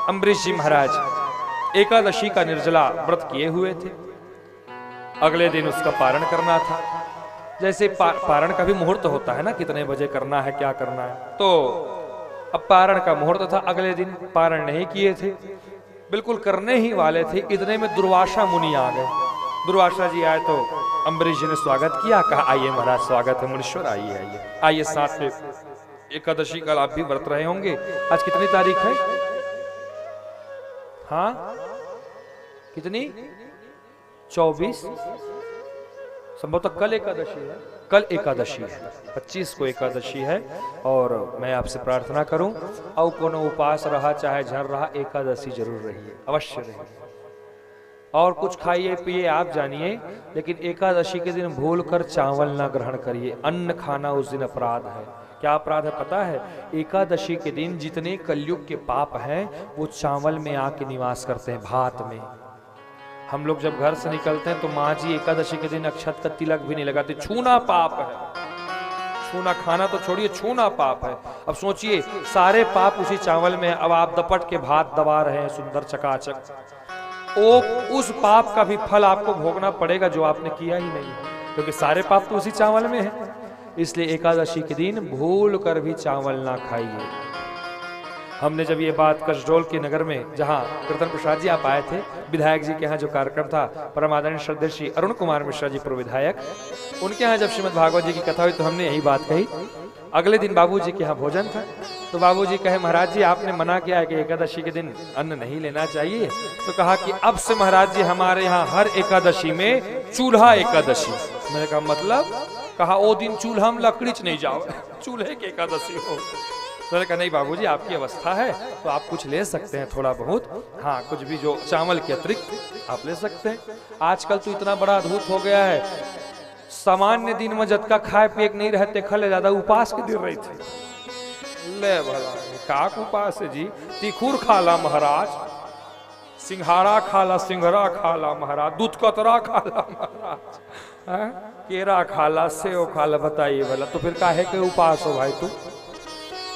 अम्बरीश जी महाराज एकादशी का निर्जला व्रत किए हुए थे। अगले दिन उसका पारण करना था। जैसे पारण का भी मुहूर्त होता है ना, कितने बजे करना है, क्या करना है। तो अब पारण का मुहूर्त था, अगले दिन पारण नहीं किए थे, बिल्कुल करने ही वाले थे, इतने में दुर्वासा मुनि आ गए। दुर्वासा जी आए तो अम्बरीश जी ने स्वागत किया, कहा आइए महाराज स्वागत है मुनीश्वर, आइए आइए आइए, साथ में एकादशी का आप भी व्रत रहे होंगे। आज कितनी तारीख है? हाँ कितनी? 24। संभवतः कल एकादशी है, कल एकादशी है, 25 को एकादशी है। और मैं आपसे प्रार्थना करूं, और कोनो उपास रहा चाहे झर रहा, एकादशी जरूर रहिए, अवश्य रहिए। और कुछ खाइए पिए आप जानिए, लेकिन एकादशी के दिन भूल कर चावल ना ग्रहण करिए। अन्न खाना उस दिन अपराध है। क्या अपराध है पता है? एकादशी के दिन जितने कलयुग के पाप हैं वो चावल में आके निवास करते हैं, भात में। हम लोग जब घर से निकलते हैं तो माँ जी एकादशी के दिन अक्षत का तिलक भी नहीं लगाते, छूना पाप है। छूना, खाना तो छोड़िए, छूना पाप है। अब सोचिए सारे पाप उसी चावल में है। अब आप दपट के भात दबा रहे हैं सुंदर चकाचक, उस पाप का भी फल आपको भोगना पड़ेगा जो आपने किया ही नहीं, क्योंकि सारे पाप तो उसी चावल में है। इसलिए एकादशी के दिन भूल कर भी चावल ना खाइए। हमने जब ये बात कसडोल के नगर में, जहाँ कीर्तन प्रसाद जी आप आए थे, विधायक जी के यहाँ जो कार्यक्रम था, परम आदरणीय श्रद्धेय श्री अरुण कुमार मिश्रा जी पूर्व विधायक, उनके यहाँ जब श्रीमद् भागवत जी की कथा हुई तो हमने यही बात कही। अगले दिन बाबूजी के यहाँ भोजन था, तो बाबूजी कहे महाराज जी आपने मना किया है कि एकादशी के दिन अन्न नहीं लेना चाहिए। तो कहा कि अब से महाराज जी हमारे यहाँ हर एकादशी में चूल्हा एकादशी। मैंने कहा मतलब? कहा ओ दिन चूल्हा में लकड़ी च नहीं जाओ, चूल्हे की एकादशी हो। मैंने कहा नहीं बाबूजी आपकी अवस्था है तो आप कुछ ले सकते हैं थोड़ा बहुत, हाँ कुछ भी जो चावल के अतिरिक्त आप ले सकते हैं। आजकल तो इतना बड़ा अद्भुत हो गया है, सामान्य दिन में जतका खाए पिए नहीं रहते खले ज्यादा उपास के दिन रही थी। ले भला काक उपास है जी, तिखुर खाला महाराज, सिंघाड़ा खाला, सिंघरा खाला महाराज, दूध कतरा खाला महाराज, केरा खाला, सेव खाला, बताइए भला तो फिर काहे के उपास हो भाई तू?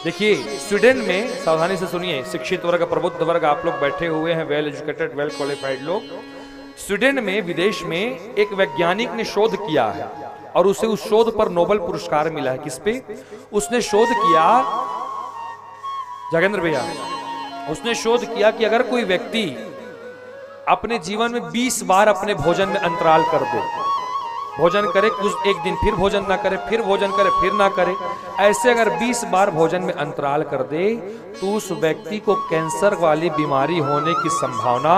देखिए स्वीडन में, सावधानी से सुनिए, शिक्षित वर्ग, प्रबुद्ध वर्ग आप लोग बैठे हुए हैं, वेल एजुकेटेड वेल क्वालिफाइड लोग। स्वीडन में, विदेश में एक वैज्ञानिक ने शोध किया है और उसे उस शोध पर नोबेल पुरस्कार मिला है। किस पे? उसने शोध किया, जगेंद्र भैया, उसने शोध किया कि अगर कोई व्यक्ति अपने जीवन में 20 बार अपने भोजन में अंतराल कर दे, भोजन करे कुछ एक दिन फिर भोजन ना करे, फिर भोजन करे फिर ना करे, ऐसे अगर 20 बार भोजन में अंतराल कर दे तो उस व्यक्ति को कैंसर वाली बीमारी होने की संभावना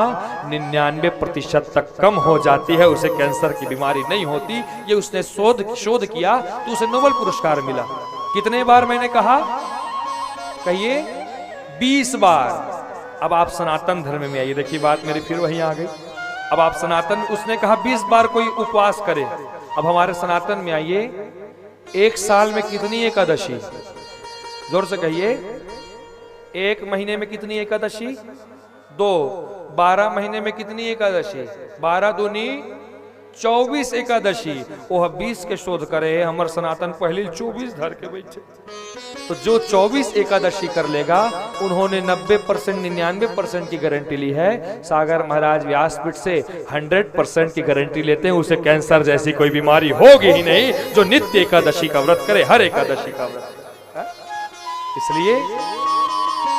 99% तक कम हो जाती है, उसे कैंसर की बीमारी नहीं होती। ये उसने शोध किया तो उसे नोबेल पुरस्कार मिला। कितने बार मैंने कहा? कहिए 20 बार। अब आप सनातन धर्म में आइए, देखिए बात मेरी फिर वहीं आ गई। अब आप सनातन, उसने कहा 20 बार कोई उपवास करे। अब हमारे सनातन में आइए, एक साल में कितनी एकादशी? जोर से कहिए, एक महीने में कितनी एकादशी? 2। 12 महीने में कितनी एकादशी? 12 दूनी 24 एकादशी। वह 20 के शोध करे, हमारे सनातन पहले 24 धर के बैठे। तो जो 24 एकादशी कर लेगा, उन्होंने 90% 99% की गारंटी ली है। सागर महाराज व्यासपीठ से 100% की गारंटी लेते हैं, उसे कैंसर जैसी कोई बीमारी होगी ही नहीं जो नित्य एकादशी का व्रत करे, हर एकादशी का व्रत। इसलिए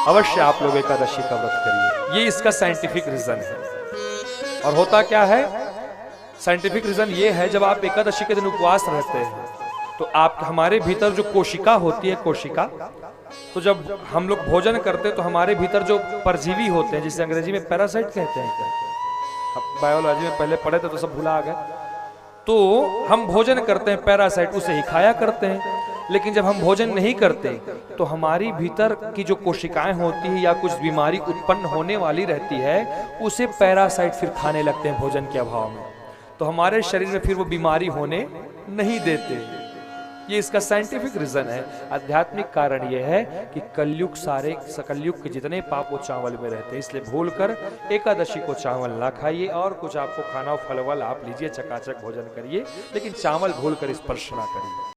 अवश्य आप लोग एकादशी का व्रत करिए, ये इसका साइंटिफिक रीजन है। और होता क्या है? साइंटिफिक रीजन ये है, जब आप एकादशी के दिन उपवास रहते हैं तो आप, हमारे भीतर जो कोशिका होती है, कोशिका, तो जब हम लोग भोजन करते हैं तो हमारे भीतर जो परजीवी होते हैं, जिसे अंग्रेजी में पैरासाइट कहते हैं, बायोलॉजी में पहले पढ़े थे तो सब भुला गए। तो हम भोजन करते हैं, पैरासाइट उसे ही खाया करते हैं। लेकिन जब हम भोजन नहीं करते तो हमारी भीतर की जो कोशिकाएं होती है या कुछ बीमारी उत्पन्न होने वाली रहती है, उसे पैरासाइट फिर खाने लगते हैं भोजन के अभाव में। तो हमारे शरीर में फिर वो बीमारी होने नहीं देते। ये इसका साइंटिफिक रीजन है। आध्यात्मिक कारण ये है कि कलयुग के जितने पाप वो चावल में रहते हैं, इसलिए भूलकर एकादशी को चावल ना खाइए। और कुछ आपको खाना फल वल आप लीजिए, चकाचक भोजन करिए, लेकिन चावल भूलकर स्पर्श ना करिए।